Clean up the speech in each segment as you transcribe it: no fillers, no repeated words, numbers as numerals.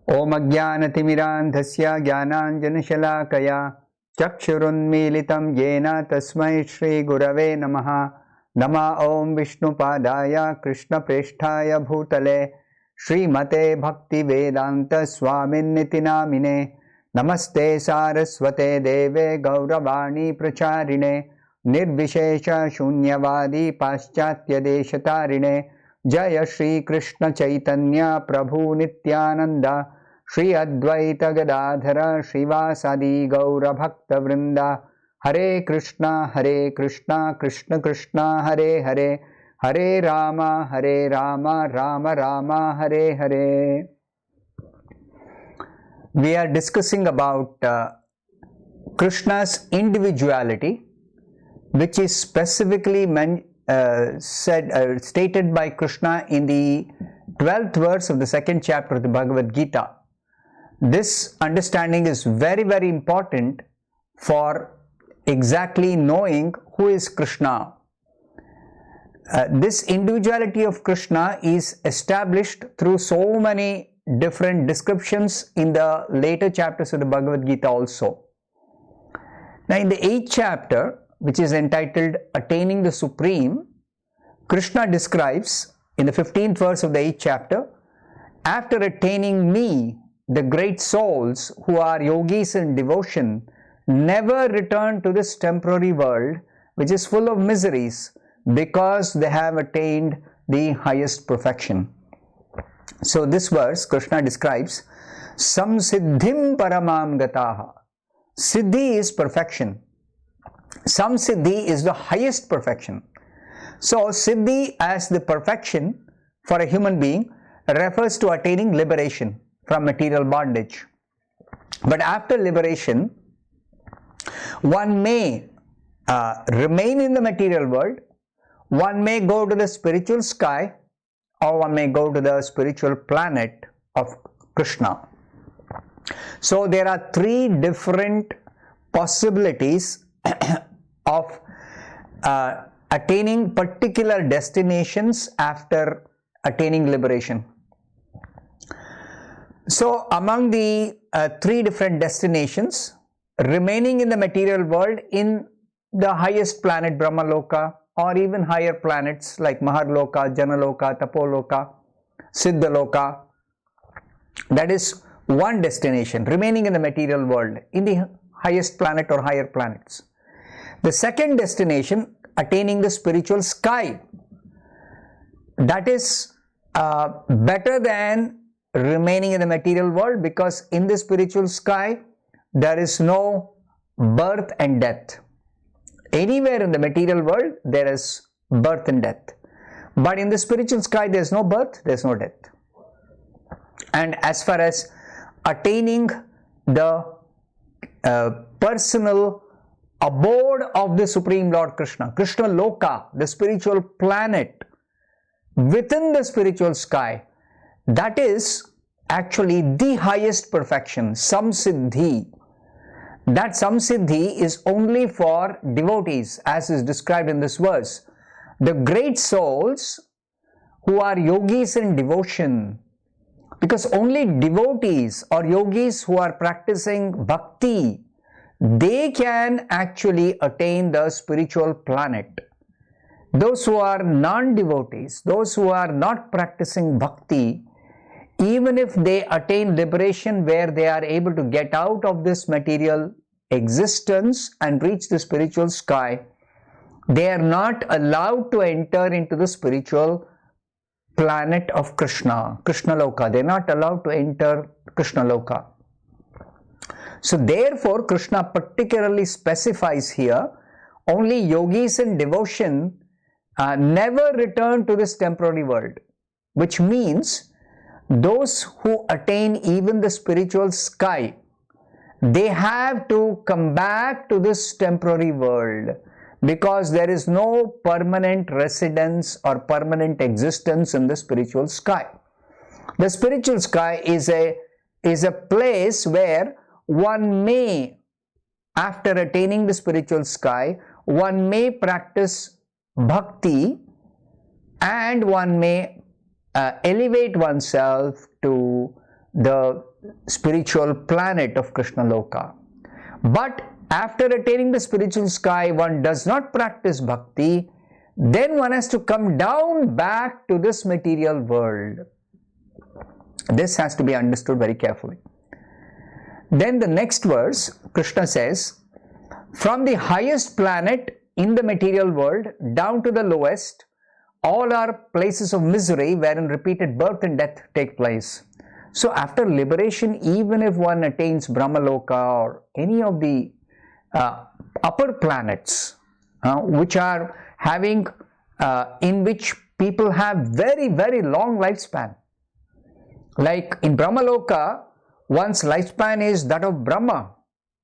Om Ajnanatimirandhasya Jnananjanashalakaya Chakshurunmilitam Yena Tasmai Shri Gurave Namaha. Nama Om Vishnupadaya Krishna Presthaya Bhutale Srimate Bhaktivedanta Swaminiti Namine. Namaste Saraswate Deve Gauravani Pracharine Nirvishesha Shunyavadi Paschatya Deshatarine. Jaya Shri Krishna Chaitanya Prabhu Nityananda Shri Advaita Gadadhara Srivasadi Gaura Bhakta Vrinda. Hare Krishna Krishna Krishna Hare Hare Hare Rama Rama Rama Hare Hare. We are discussing about Krishna's individuality, which is specifically stated by Krishna in the 12th verse of the 2nd chapter of the Bhagavad Gita. This understanding is very, very important for exactly knowing who is Krishna. This individuality of Krishna is established through so many different descriptions in the later chapters of the Bhagavad Gita also. Now in the 8th chapter, which is entitled Attaining the Supreme, Krishna describes in the 15th verse of the 8th chapter, after attaining me, the great souls who are yogis in devotion never return to this temporary world which is full of miseries because they have attained the highest perfection. So this verse Krishna describes Samsiddhim paramam gataha. Siddhi is perfection. Samsiddhi is the highest perfection. So Siddhi as the perfection for a human being refers to attaining liberation from material bondage. But after liberation, one may remain in the material world, one may go to the spiritual sky, or one may go to the spiritual planet of Krishna. So there are three different possibilities of attaining particular destinations after attaining liberation. So among the three different destinations, remaining in the material world in the highest planet Brahmaloka, or even higher planets like Maharloka, Janaloka, Tapoloka, Siddhaloka, that is one destination, remaining in the material world in the highest planet or higher planets. The second destination, attaining the spiritual sky, that is better than remaining in the material world, because in the spiritual sky there is no birth and death. Anywhere in the material world there is birth and death, but in the spiritual sky there is no birth, there is no death. And as far as attaining the personal abode of the Supreme Lord Krishna, Krishna Loka, the spiritual planet within the spiritual sky, that is actually the highest perfection, Samsiddhi. That Samsiddhi is only for devotees, as is described in this verse. The great souls who are yogis in devotion, because only devotees or yogis who are practicing bhakti, they can actually attain the spiritual planet. Those who are non-devotees, those who are not practicing bhakti, even if they attain liberation where they are able to get out of this material existence and reach the spiritual sky, they are not allowed to enter into the spiritual planet of Krishna, Krishna Loka. They are not allowed to enter Krishna Loka. So therefore Krishna particularly specifies here, only yogis in devotion never return to this temporary world, which means those who attain even the spiritual sky, they have to come back to this temporary world, because there is no permanent residence or permanent existence in the spiritual sky. The spiritual sky is a place where one may, after attaining the spiritual sky, one may practice bhakti and one may elevate oneself to the spiritual planet of Krishna Loka. But after attaining the spiritual sky, one does not practice bhakti, then one has to come down back to this material world. This has to be understood very carefully. Then the next verse, Krishna says, from the highest planet in the material world down to the lowest, all are places of misery wherein repeated birth and death take place. So after liberation, even if one attains Brahmaloka or any of the upper planets, which are having, in which people have very, very long lifespan. Like in Brahmaloka, one's lifespan is that of Brahma.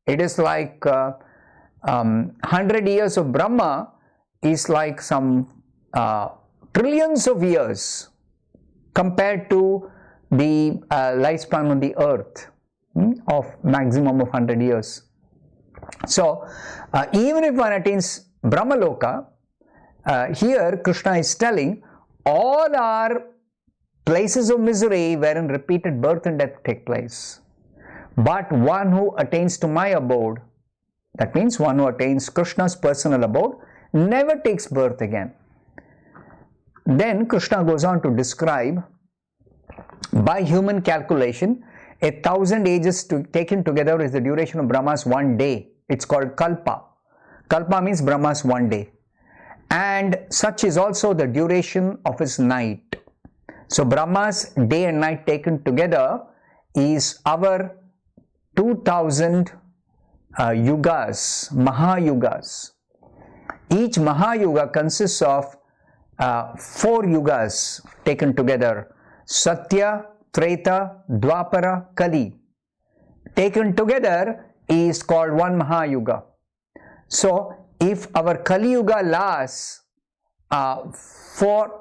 It is like 100 years of Brahma is like some trillions of years compared to the lifespan on the earth of maximum of 100 years. So even if one attains Brahmaloka, here Krishna is telling all are places of misery wherein repeated birth and death take place. But one who attains to my abode, that means one who attains Krishna's personal abode, never takes birth again. Then Krishna goes on to describe, by human calculation, 1,000 ages taken together is the duration of Brahma's one day. It's called Kalpa. Kalpa means Brahma's one day. And such is also the duration of his night. So Brahma's day and night taken together is our 2,000 yugas, Mahayugas. Each Mahayuga consists of 4 yugas taken together: Satya, Treta, Dwapara, Kali. Taken together is called one Mahayuga. So if our Kali Yuga lasts for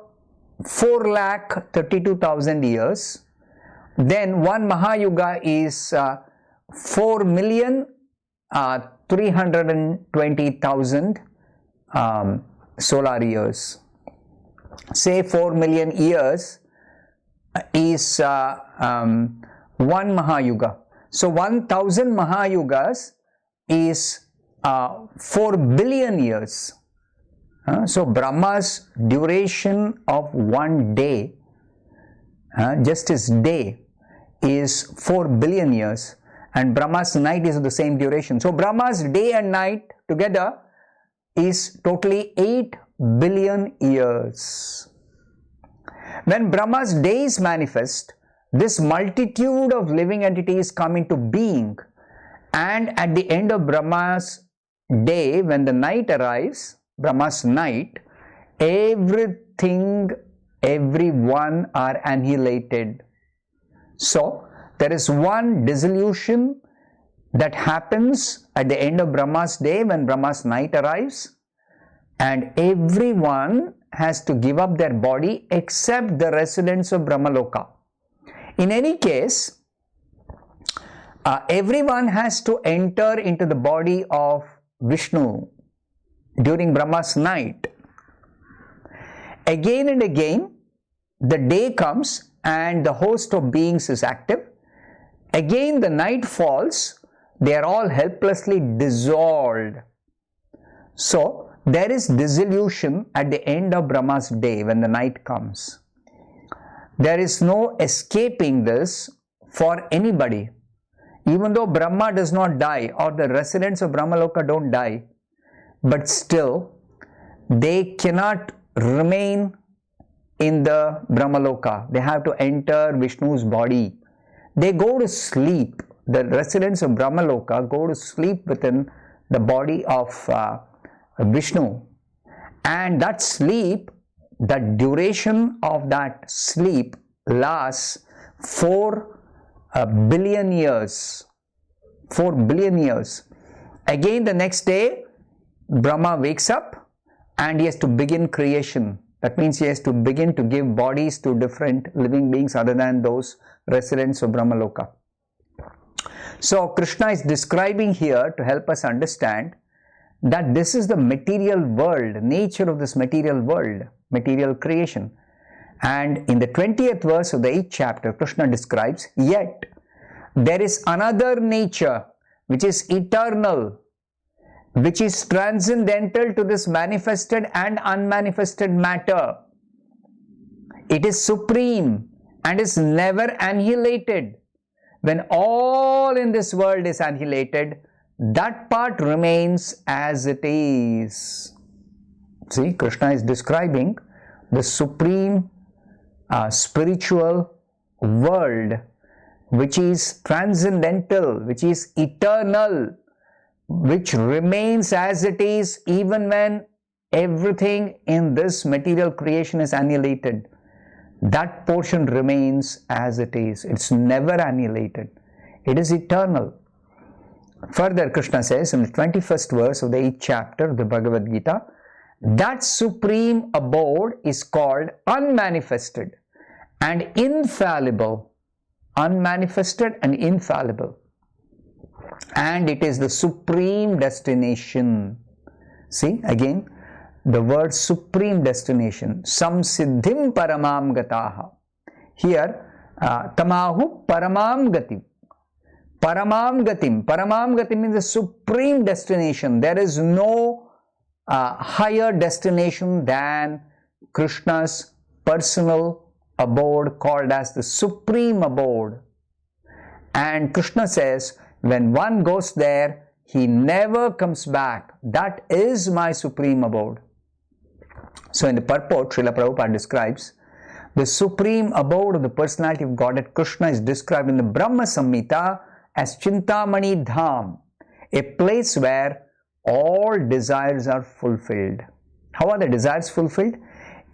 4,32,000 years, then one Mahayuga is 4,320,000 solar years. Say 4 million years is one Mahayuga. So 1,000 Mahayugas is 4 billion years. So Brahma's duration of one day, just his day, is 4 billion years, and Brahma's night is of the same duration. So Brahma's day and night together is totally 8 billion years. When Brahma's days manifest, this multitude of living entities come into being, and at the end of Brahma's day, when the night arrives, Brahma's night, everything, everyone are annihilated. So there is one dissolution that happens at the end of Brahma's day when Brahma's night arrives, and everyone has to give up their body except the residents of Brahmaloka. In any case, everyone has to enter into the body of Vishnu during Brahma's night. Again and again, the day comes and the host of beings is active. Again, the night falls. They are all helplessly dissolved. So, there is dissolution at the end of Brahma's day when the night comes. There is no escaping this for anybody. Even though Brahma does not die or the residents of Brahmaloka don't die, but still they cannot remain in the Brahmaloka. They have to enter Vishnu's body. They go to sleep. The residents of Brahmaloka go to sleep within the body of Vishnu. And that sleep, the duration of that sleep lasts 4 billion years. 4 billion years. Again, the next day, Brahma wakes up and he has to begin creation. That means he has to begin to give bodies to different living beings other than those residents of Brahmaloka. So Krishna is describing here to help us understand that this is the material world, nature of this material world, material creation. And in the 20th verse of the 8th chapter, Krishna describes, yet there is another nature which is eternal, which is transcendental to this manifested and unmanifested matter. It is supreme and is never annihilated. When all in this world is annihilated, that part remains as it is. See, Krishna is describing the supreme spiritual world, which is transcendental, which is eternal, which remains as it is even when everything in this material creation is annihilated. That portion remains as it is. It's never annihilated. It is eternal. Further, Krishna says in the 21st verse of the 8th chapter of the Bhagavad Gita, that supreme abode is called unmanifested and infallible. Unmanifested and infallible. And it is the supreme destination. See, again, the word supreme destination. Samsiddhim paramam gataha. Here, tamahu paramam gatim. Paramam gatim. Paramam gatim means the supreme destination. There is no higher destination than Krishna's personal abode, called as the Supreme Abode. And Krishna says, when one goes there, he never comes back. That is my Supreme Abode. So in the purport, Srila Prabhupada describes the Supreme Abode of the Personality of Godhead Krishna is described in the Brahma Samhita as Chintamani Dham, a place where all desires are fulfilled. How are the desires fulfilled?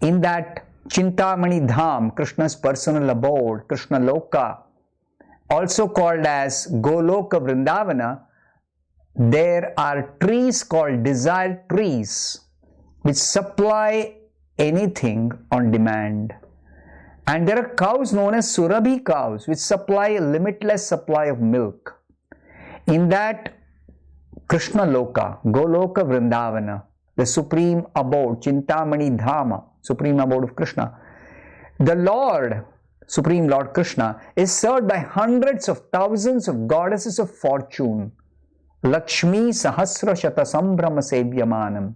In that Chintamani Dham, Krishna's personal abode, Krishna Loka, also called as Goloka Vrindavana, there are trees called desire trees which supply anything on demand. And there are cows known as Surabhi cows which supply a limitless supply of milk. In that Krishna Loka, Goloka Vrindavana, the Supreme Abode, Chintamani Dhama, Supreme Abode of Krishna, the Lord, Supreme Lord Krishna, is served by hundreds of thousands of goddesses of fortune. Lakshmi Sahasra Shata Sambrahma Sevyamanam.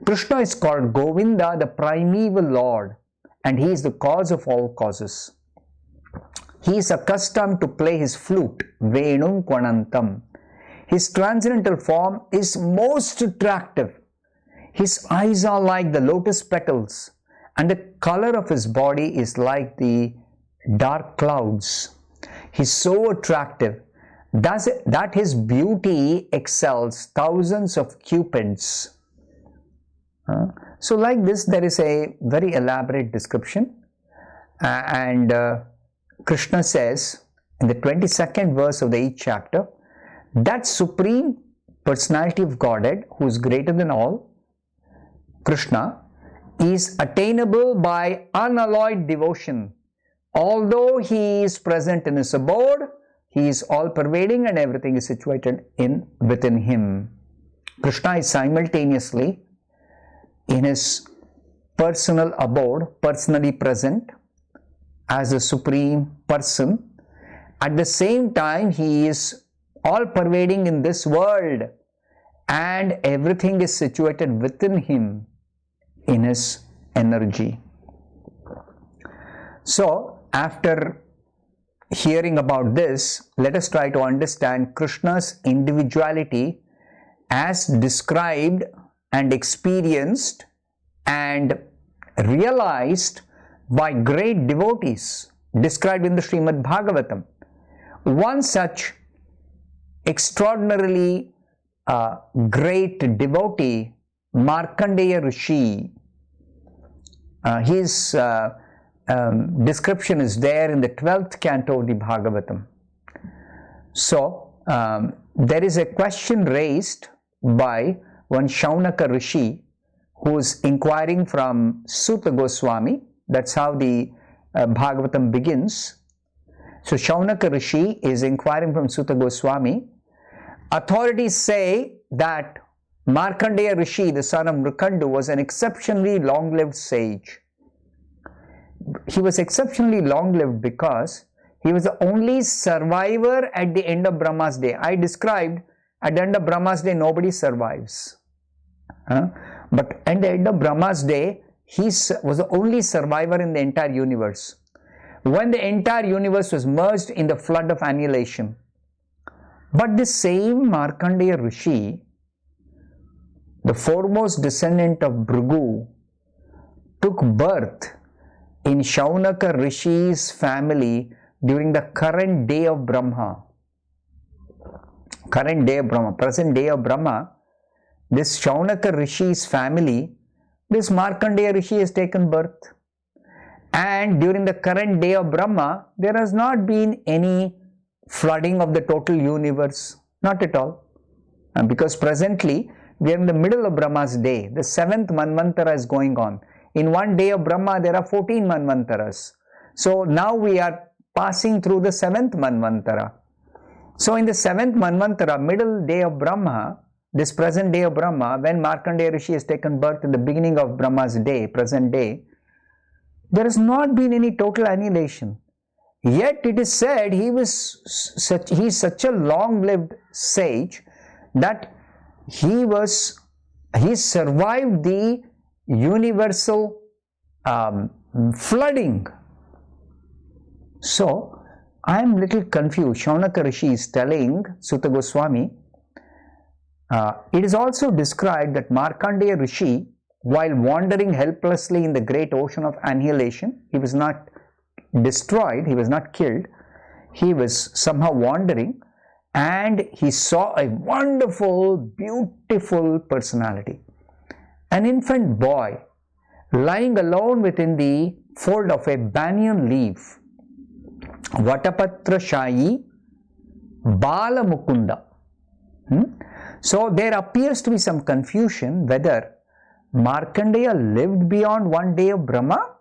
Krishna is called Govinda, the primeval Lord, and he is the cause of all causes. He is accustomed to play his flute, Venum Kvanantam. His transcendental form is most attractive. His eyes are like the lotus petals, and the color of his body is like the dark clouds. He is so attractive that his beauty excels thousands of cupids. So like this, there is a very elaborate description, and Krishna says in the 22nd verse of the 8th chapter, that Supreme Personality of Godhead, who is greater than all, Krishna, is attainable by unalloyed devotion. Although he is present in his abode, he is all-pervading and everything is situated within him. Krishna is simultaneously in his personal abode, personally present as a supreme person. At the same time, he is all-pervading in this world and everything is situated within him in his energy. So, after hearing about this, let us try to understand Krishna's individuality as described and experienced and realized by great devotees described in the Srimad-Bhagavatam. One such extraordinarily great devotee, Markandeya Rishi, his description is there in the 12th canto of the Bhagavatam. So, there is a question raised by one Shaunaka Rishi who is inquiring from Suta Goswami. That's how the Bhagavatam begins. So, Shaunaka Rishi is inquiring from Suta Goswami. Authorities say that Markandeya Rishi, the son of Mrikandu, was an exceptionally long-lived sage. He was exceptionally long-lived because He was the only survivor at the end of Brahma's day. I described at the end of Brahma's day, nobody survives. But at the end of Brahma's day, he was the only survivor in the entire universe. When the entire universe was merged in the flood of annihilation. But the same Markandeya Rishi, the foremost descendant of Bhrigu, took birth in Shaunaka Rishi's family during the current day of Brahma. Present day of Brahma, this Shaunaka Rishi's family, this Markandeya Rishi has taken birth. And during the current day of Brahma, there has not been any flooding of the total universe. Not at all. Because presently, we are in the middle of Brahma's day. The 7th Manvantara is going on. In one day of Brahma, there are 14 Manvantaras. So now we are passing through the 7th Manvantara. So in the 7th Manvantara, middle day of Brahma, this present day of Brahma, when Markandeya Rishi has taken birth in the beginning of Brahma's day, present day, there has not been any total annihilation. Yet it is said he is such a long-lived sage that he survived the universal flooding. So I am little confused. Shaunaka Rishi is telling Sutta Goswami, it is also described that Markandeya Rishi, while wandering helplessly in the great ocean of annihilation, he was not destroyed, he was not killed, he was somehow wandering, and he saw a wonderful, beautiful personality. An infant boy lying alone within the fold of a banyan leaf. Vatapatra Shayi Bala Mukunda. So there appears to be some confusion whether Markandeya lived beyond one day of Brahma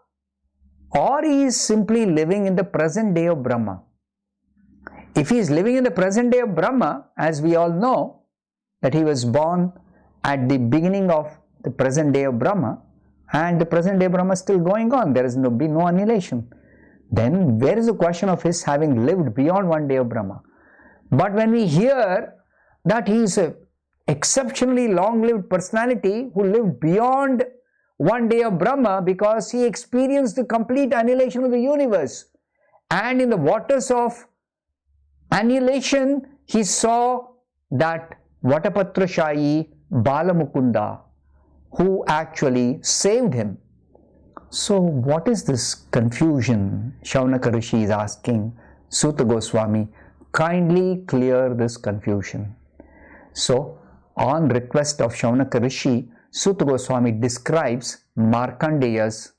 or he is simply living in the present day of Brahma. If he is living in the present day of Brahma, as we all know that he was born at the beginning of the present day of Brahma, and the present day of Brahma is still going on, there has been no annihilation, then where is the question of his having lived beyond one day of Brahma? But when we hear that he is an exceptionally long-lived personality who lived beyond one day of Brahma because he experienced the complete annihilation of the universe, and in the waters of annihilation he saw that Vatapatra Shayi Balamukunda who actually saved him. So what is this confusion? Shaunaka Rishi is asking Sutta Goswami, kindly clear this confusion. So on request of Shaunaka Rishi, Sutta Goswami describes Markandeya's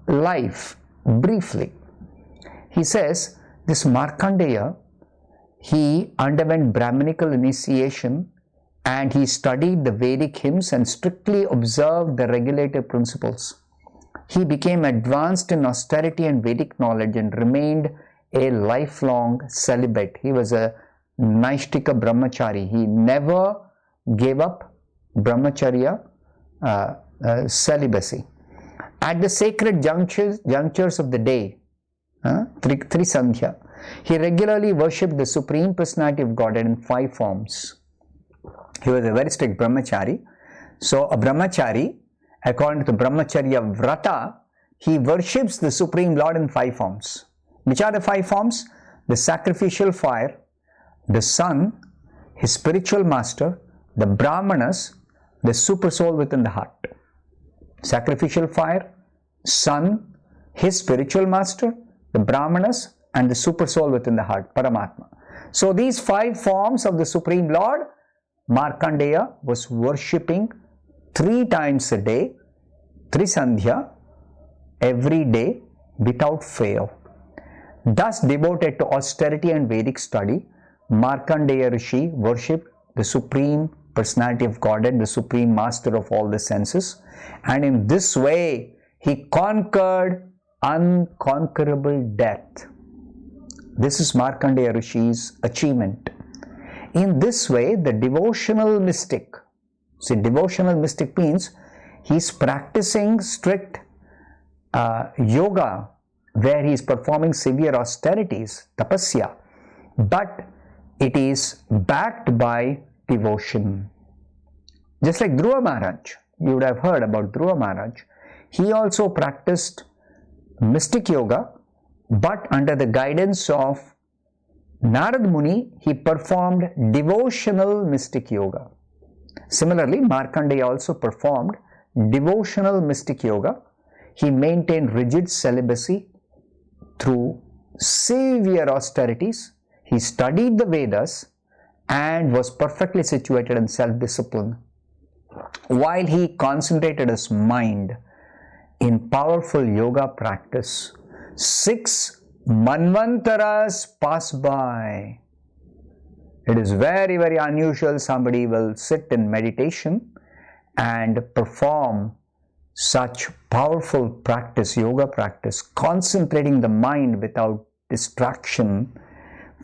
life briefly. He says, this Markandeya, he underwent Brahminical initiation and he studied the Vedic hymns and strictly observed the regulative principles. He became advanced in austerity and Vedic knowledge and remained a lifelong celibate. He was a Naishtika Brahmachari. He never gave up Brahmacharya, celibacy. At the sacred junctures of the day, Tri Sandhya, he regularly worshipped the Supreme Personality of Godhead in 5 forms. He was a very strict Brahmachari. So a Brahmachari, according to Brahmacharya Vrata, he worships the Supreme Lord in 5 forms. Which are the 5 forms? The sacrificial fire, the sun, his spiritual master, the Brahmanas, the super soul within the heart. Sacrificial fire, sun, his spiritual master, the Brahmanas, and the super soul within the heart, Paramatma. So these 5 forms of the Supreme Lord, Markandeya was worshipping 3 times a day, Trisandhya, every day without fail. Thus devoted to austerity and Vedic study, Markandeya Rishi worshipped the Supreme Personality of Godhead, the Supreme Master of all the senses, and in this way he conquered unconquerable death. This is Markandeya Rishi's achievement. In this way, the devotional mystic, see, devotional mystic means he is practicing strict yoga where he is performing severe austerities, tapasya, but it is backed by devotion. Just like Dhruva Maharaj, you would have heard about Dhruva Maharaj, he also practiced mystic yoga, but under the guidance of Narad Muni, he performed devotional mystic yoga. Similarly, Markandeya also performed devotional mystic yoga. He maintained rigid celibacy through severe austerities. He studied the Vedas and was perfectly situated in self-discipline, while he concentrated his mind in powerful yoga practice. 6 manvantaras passed by. It is very, very unusual somebody will sit in meditation and perform such powerful practice, yoga practice, concentrating the mind without distraction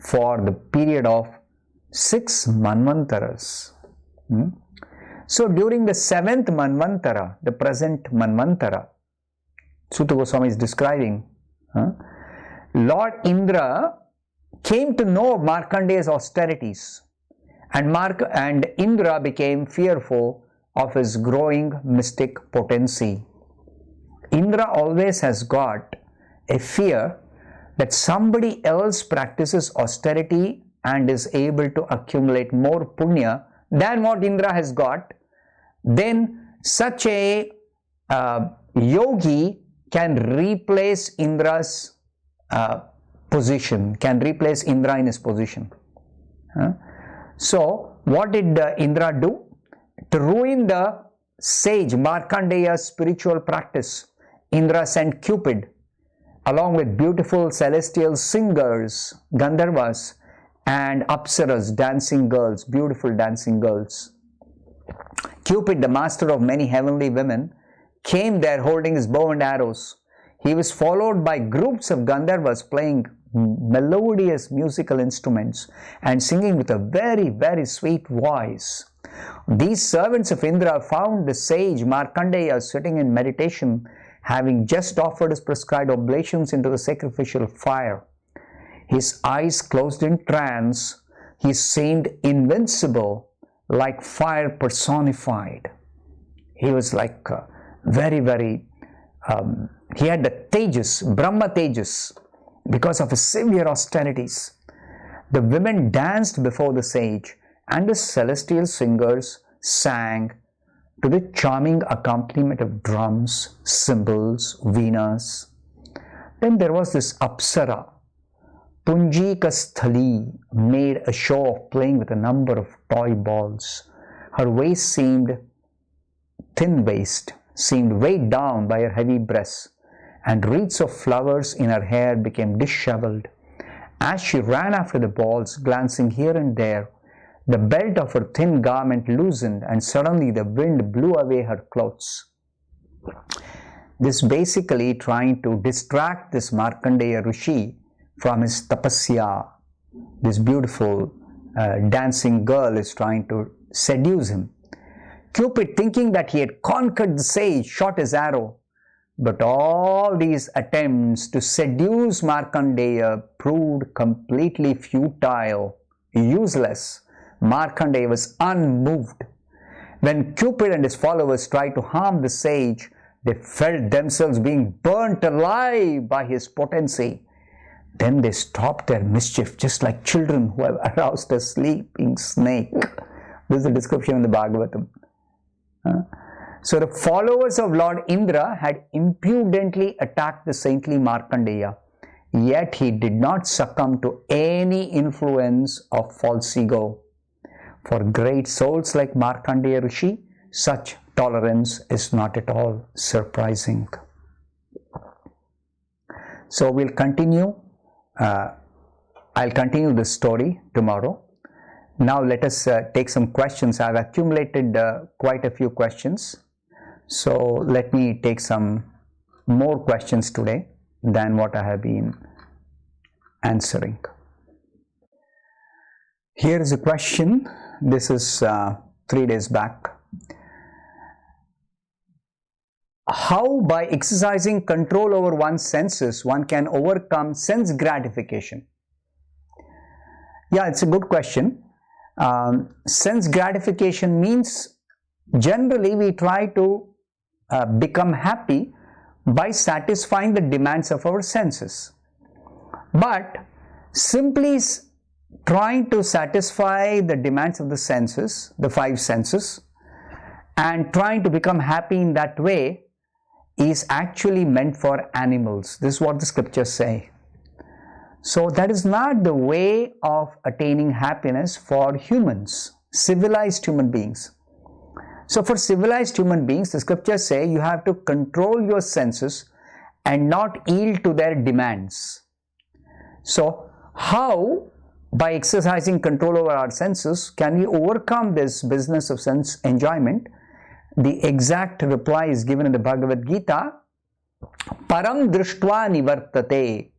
for the period of 6 manvantaras. So during the 7th manvantara, the present manvantara, Sutta Goswami is describing, Lord Indra came to know of Markandeya's austerities, and Indra became fearful of his growing mystic potency. Indra always has got a fear that somebody else practices austerity and is able to accumulate more punya than what Indra has got. Then such a yogi can replace Indra's position, can replace Indra in his position. So what did Indra do? To ruin the sage Markandeya's spiritual practice, Indra sent Cupid along with beautiful celestial singers, Gandharvas, and Apsaras, dancing girls, beautiful dancing girls. Cupid, the master of many heavenly women, came there holding his bow and arrows. He was followed by groups of Gandharvas playing melodious musical instruments and singing with a very, very sweet voice. These servants of Indra found the sage Markandeya sitting in meditation, having just offered his prescribed oblations into the sacrificial fire. His eyes closed in trance, he seemed invincible, like fire personified. He was like very, very, he had the Tejas, Brahma Tejas, because of his severe austerities. The women danced before the sage, and the celestial singers sang to the charming accompaniment of drums, cymbals, veenas. Then there was this Apsara, Punjika Sthali, made a show of playing with a number of toy balls. Her waist seemed thin waist, seemed weighed down by her heavy breasts, and wreaths of flowers in her hair became disheveled. As she ran after the balls, glancing here and there, the belt of her thin garment loosened, and suddenly the wind blew away her clothes. This basically trying to distract this Markandeya Rishi from his tapasya. This beautiful dancing girl is trying to seduce him. Cupid, thinking that he had conquered the sage, shot his arrow. But all these attempts to seduce Markandeya proved completely futile, useless. Markandeya was unmoved. When Cupid and his followers tried to harm the sage, they felt themselves being burnt alive by his potency. Then they stopped their mischief, just like children who have aroused a sleeping snake. This is the description in the Bhagavatam. So the followers of Lord Indra had impudently attacked the saintly Markandeya, yet he did not succumb to any influence of false ego. For great souls like Markandeya Rishi, such tolerance is not at all surprising. So we'll continue. I'll continue this story tomorrow. Now let us take some questions. I've accumulated quite a few questions. So let me take some more questions today than what I have been answering. Here is a question. This is 3 days back. how by exercising control over one's senses one can overcome sense gratification? Yeah, it's a good question. Sense gratification means generally we try to become happy by satisfying the demands of our senses. But simply trying to satisfy the demands of the senses, the five senses, and trying to become happy in that way is actually meant for animals. This is what the scriptures say. So that is not the way of attaining happiness for humans, civilized human beings. So for civilized human beings, the scriptures say you have to control your senses and not yield to their demands. So how, by exercising control over our senses, can we overcome this business of sense enjoyment? The exact reply is given in the Bhagavad Gita, param drishtva nivartate,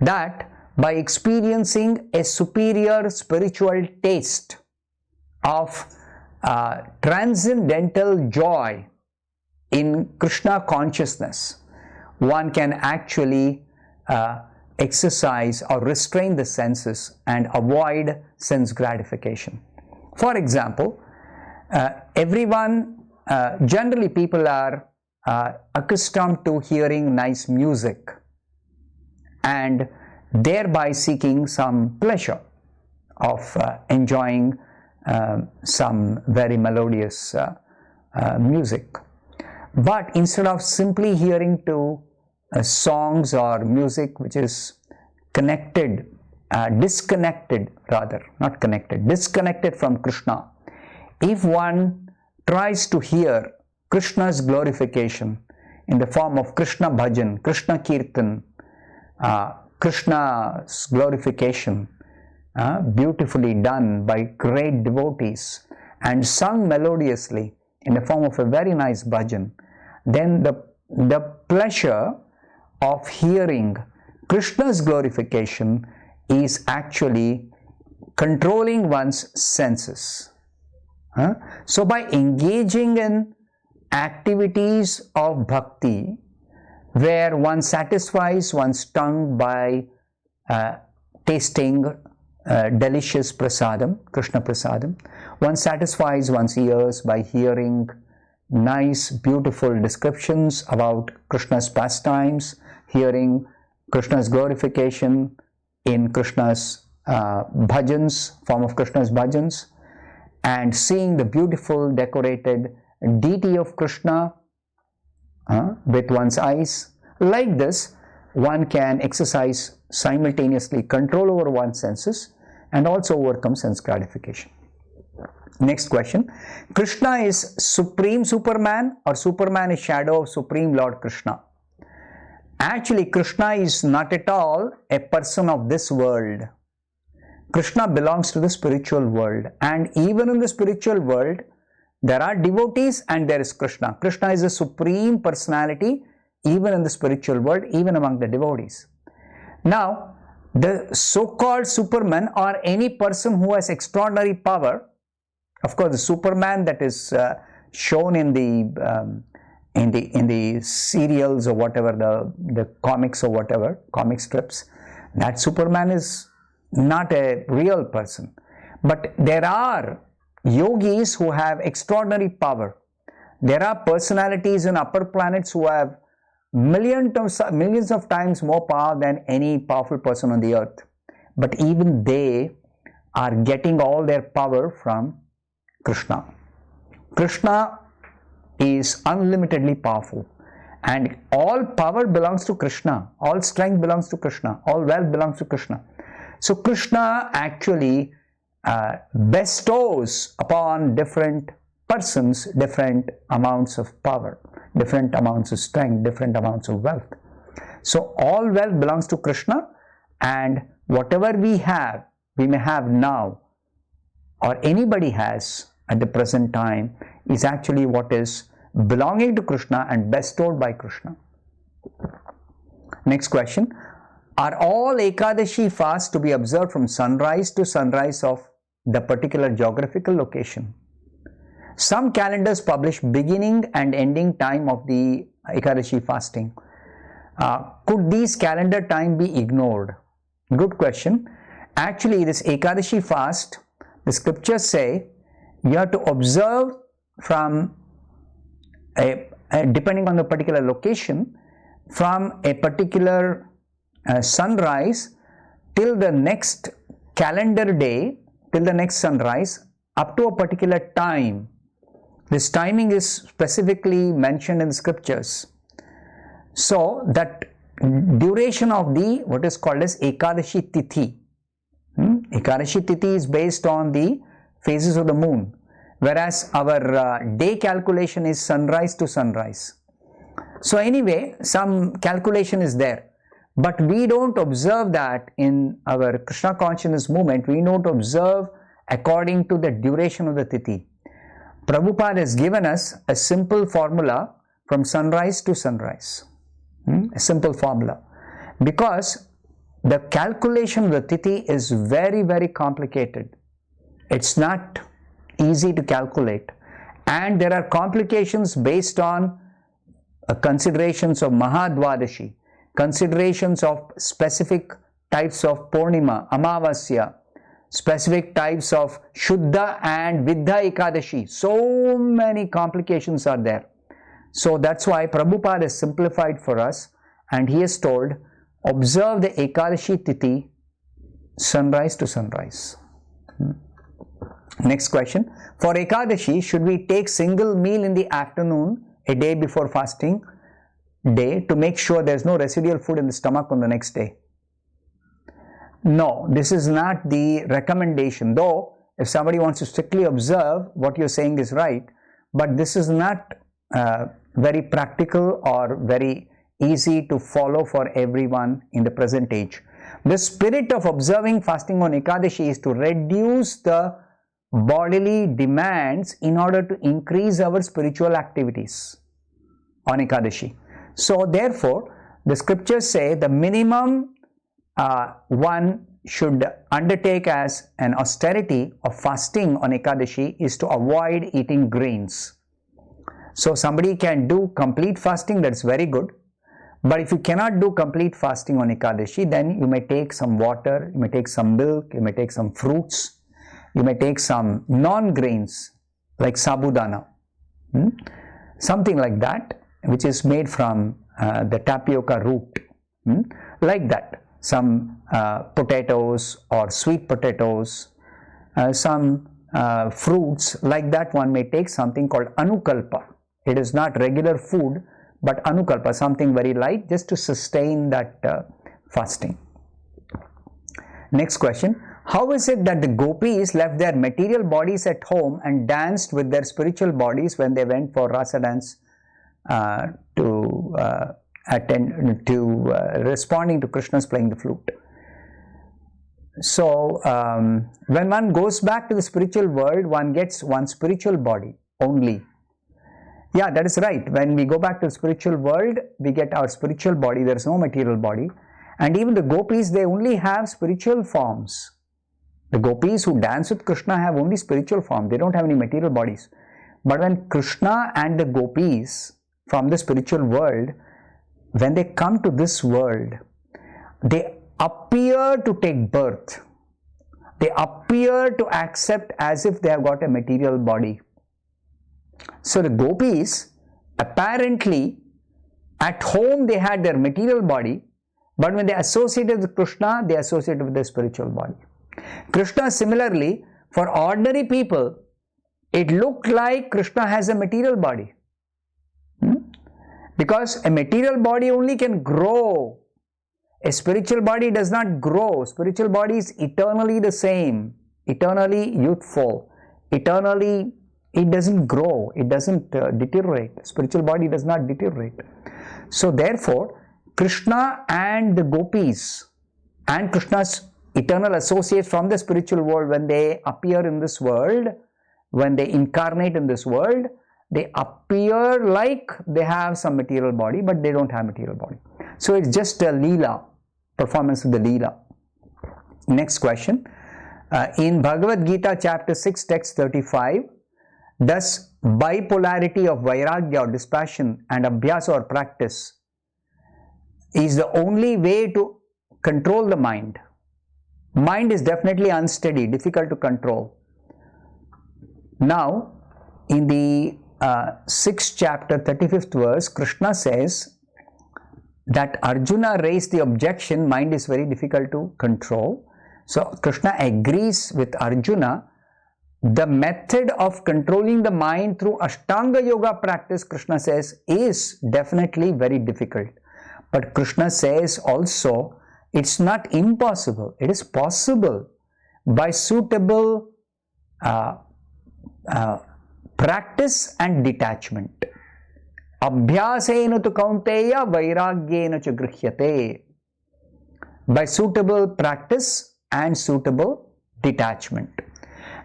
that by experiencing a superior spiritual taste of transcendental joy in Krishna consciousness, one can actually exercise or restrain the senses and avoid sense gratification. For example, generally people are accustomed to hearing nice music and thereby seeking some pleasure of enjoying some very melodious music. But instead of simply hearing to songs or music which is disconnected from Krishna, if one tries to hear Krishna's glorification in the form of Krishna bhajan, Krishna kirtan, Krishna's glorification beautifully done by great devotees and sung melodiously in the form of a very nice bhajan, then the pleasure of hearing Krishna's glorification is actually controlling one's senses. So by engaging in activities of bhakti, where one satisfies one's tongue by tasting delicious prasadam, Krishna prasadam, one satisfies one's ears by hearing nice, beautiful descriptions about Krishna's pastimes, hearing Krishna's glorification in Krishna's bhajans, form of Krishna's bhajans, and seeing the beautiful decorated deity of Krishna with one's eyes. Like this, one can exercise simultaneously control over one's senses and also overcome sense gratification. Next question. Krishna is Supreme Superman or Superman is shadow of Supreme Lord Krishna? Actually, Krishna is not at all a person of this world. Krishna belongs to the spiritual world, and even in the spiritual world there are devotees and there is Krishna. Krishna is a supreme personality even in the spiritual world, even among the devotees. Now, the so-called Superman or any person who has extraordinary power, of course the Superman that is shown in the serials or whatever, the comics or whatever, comic strips, that Superman is not a real person. But there are yogis who have extraordinary power. There are personalities in upper planets who have millions of times more power than any powerful person on the earth. But even they are getting all their power from Krishna. Krishna is unlimitedly powerful, and all power belongs to Krishna, all strength belongs to Krishna, all wealth belongs to Krishna. So Krishna actually bestows upon different persons different amounts of power, different amounts of strength, different amounts of wealth. So all wealth belongs to Krishna, and whatever we may have now, or anybody has at the present time, is actually what is belonging to Krishna and bestowed by Krishna. Next question. Are all Ekadashi fasts to be observed from sunrise to sunrise of the particular geographical location? Some calendars publish beginning and ending time of the Ekadashi fasting. Could these calendar time be ignored? Good question. Actually, this Ekadashi fast, the scriptures say you have to observe from depending on the particular location, from a particular sunrise till the next calendar day, till the next sunrise, up to a particular time. This timing is specifically mentioned in the scriptures. So that duration of the what is called as Ekadashi Tithi. Ekadashi Tithi is based on the phases of the moon, whereas our day calculation is sunrise to sunrise. So anyway, some calculation is there, but we don't observe that in our Krishna consciousness movement. We don't observe according to the duration of the Tithi. Prabhupada has given us a simple formula from sunrise to sunrise. A simple formula, because the calculation of the Tithi is very, very complicated. It's not easy to calculate, and there are complications based on considerations of Mahadvadashi, considerations of specific types of Purnima, Amavasya, specific types of Shuddha and Viddha Ekadashi. So many complications are there. So that's why Prabhupada has simplified for us, and he has told, observe the Ekadashi Tithi sunrise to sunrise. Next question. For Ekadashi, should we take single meal in the afternoon a day before fasting day to make sure there is no residual food in the stomach on the next day? No, this is not the recommendation. Though if somebody wants to strictly observe, what you're saying is right, but this is not very practical or very easy to follow for everyone in the present age. The spirit of observing fasting on Ekadashi is to reduce the bodily demands in order to increase our spiritual activities on Ekadashi. So therefore, the scriptures say the minimum one should undertake as an austerity of fasting on Ekadashi is to avoid eating grains. So somebody can do complete fasting, that's very good. But if you cannot do complete fasting on Ekadashi, then you may take some water, you may take some milk, you may take some fruits, you may take some non-grains like sabudana, something like that, which is made from the tapioca root, like that. Some potatoes or sweet potatoes, some fruits like that. One may take something called anukalpa. It is not regular food, but anukalpa, something very light, just to sustain that fasting. Next question. How is it that the gopis left their material bodies at home and danced with their spiritual bodies when they went for rasa dance responding to Krishna's playing the flute? So when one goes back to the spiritual world, one gets one spiritual body only. Yeah, that is right. When we go back to the spiritual world, we get our spiritual body. There is no material body. And even the gopis, they only have spiritual forms. The gopis who dance with Krishna have only spiritual form. They don't have any material bodies. But when Krishna and the gopis from the spiritual world, when they come to this world, they appear to take birth. They appear to accept as if they have got a material body. So the gopis, apparently, at home they had their material body, but when they associated with Krishna, they associated with their spiritual body. Krishna, similarly, for ordinary people, it looked like Krishna has a material body. Because a material body only can grow. A spiritual body does not grow. Spiritual body is eternally the same, eternally youthful, eternally, it doesn't grow, it doesn't deteriorate. Spiritual body does not deteriorate. So therefore, Krishna and the gopis and Krishna's eternal associates from the spiritual world, when they appear in this world, when they incarnate in this world, they appear like they have some material body, but they don't have material body. So it's just a Leela, performance of the Leela. Next question. In Bhagavad Gita chapter 6 text 35, does bipolarity of vairagya or dispassion and abhyasa or practice is the only way to control the mind. Mind is definitely unsteady, difficult to control. Now, in the 6th chapter, 35th verse, Krishna says that Arjuna raised the objection, mind is very difficult to control. So, Krishna agrees with Arjuna. The method of controlling the mind through Ashtanga Yoga practice, Krishna says, is definitely very difficult. But Krishna says also, it's not impossible. It is possible by suitable practice and detachment. Abhyasena tu kaunteya vairagyena cha grihyate. By suitable practice and suitable detachment.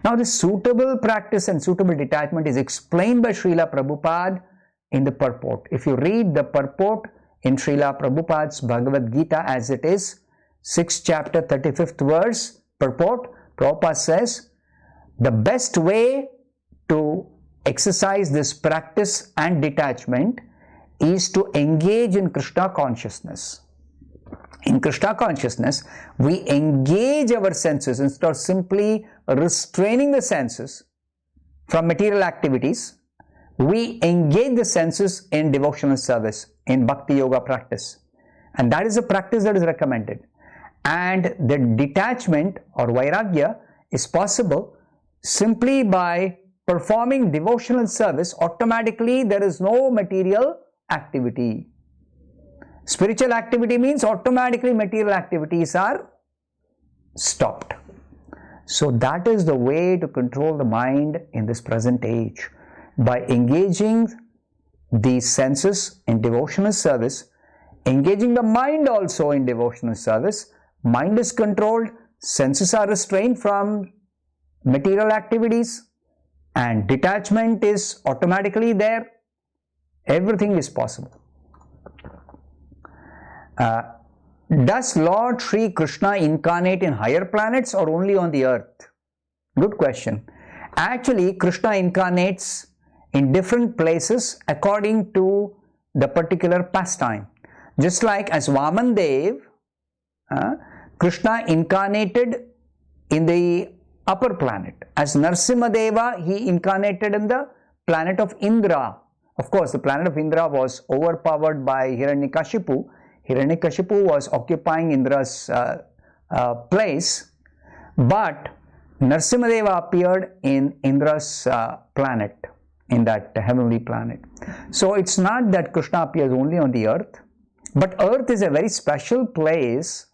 Now, this suitable practice and suitable detachment is explained by Srila Prabhupada in the purport. If you read the purport in Srila Prabhupada's Bhagavad Gita as it is, 6th chapter, 35th verse, purport, Prabhupada says, the best way to exercise this practice and detachment is to engage in Krishna consciousness. In Krishna consciousness, we engage our senses instead of simply restraining the senses from material activities. We engage the senses in devotional service, in bhakti yoga practice. And that is a practice that is recommended. And the detachment or vairagya is possible simply by performing devotional service. Automatically there is no material activity. Spiritual activity means automatically material activities are stopped. So that is the way to control the mind in this present age. By engaging the senses in devotional service, engaging the mind also in devotional service, mind is controlled, senses are restrained from material activities, and detachment is automatically there. Everything is possible. Does Lord Sri Krishna incarnate in higher planets or only on the earth? Good question. Actually, Krishna incarnates in different places according to the particular pastime. Just like as Vamandev, Krishna incarnated in the upper planet. As Narsimhadeva, he incarnated in the planet of Indra. Of course, the planet of Indra was overpowered by Hiranyakashipu. Hiranyakashipu was occupying Indra's place, but Narsimhadeva appeared in Indra's planet, in that heavenly planet. So it's not that Krishna appears only on the earth, but earth is a very special place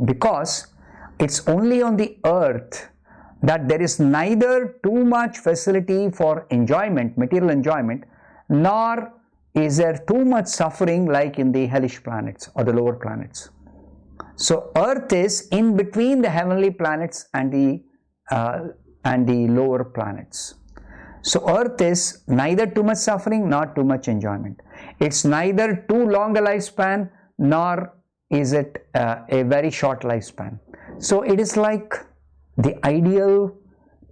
because it's only on the earth that there is neither too much facility for enjoyment, material enjoyment, nor is there too much suffering like in the hellish planets or the lower planets. So earth is in between the heavenly planets and the lower planets. So earth is neither too much suffering nor too much enjoyment. It's neither too long a lifespan nor is it a very short lifespan. So it is like the ideal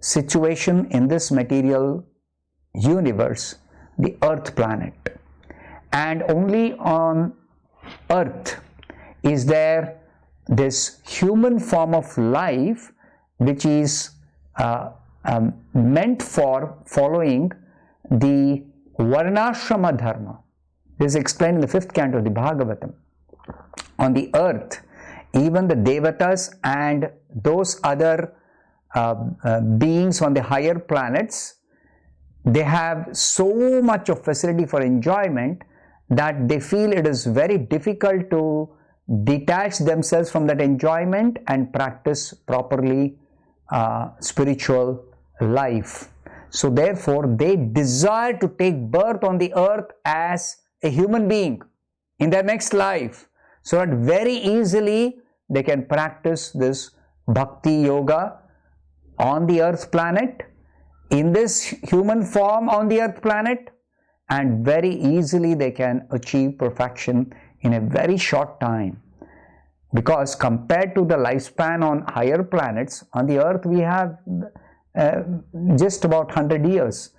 situation in this material universe, the earth planet. And only on earth is there this human form of life which is meant for following the varnashrama dharma. This is explained in the 5th canto of the Bhagavatam. On the earth, even the devatas and those other beings on the higher planets, they have so much of facility for enjoyment that they feel it is very difficult to detach themselves from that enjoyment and practice properly spiritual life. So therefore, they desire to take birth on the earth as a human being in their next life, so that very easily they can practice this bhakti yoga on the earth planet, in this human form on the earth planet, and very easily they can achieve perfection in a very short time. Because compared to the lifespan on higher planets, on the earth we have just about 100 years.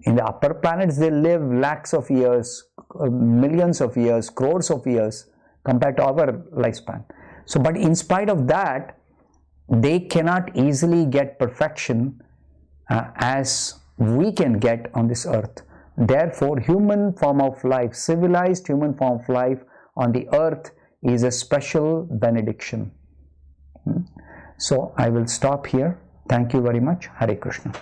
In the upper planets, they live lakhs of years, millions of years, crores of years compared to our lifespan. So, but in spite of that, they cannot easily get perfection as we can get on this earth. Therefore, human form of life, civilized human form of life on the earth is a special benediction. So, I will stop here. Thank you very much. Hare Krishna.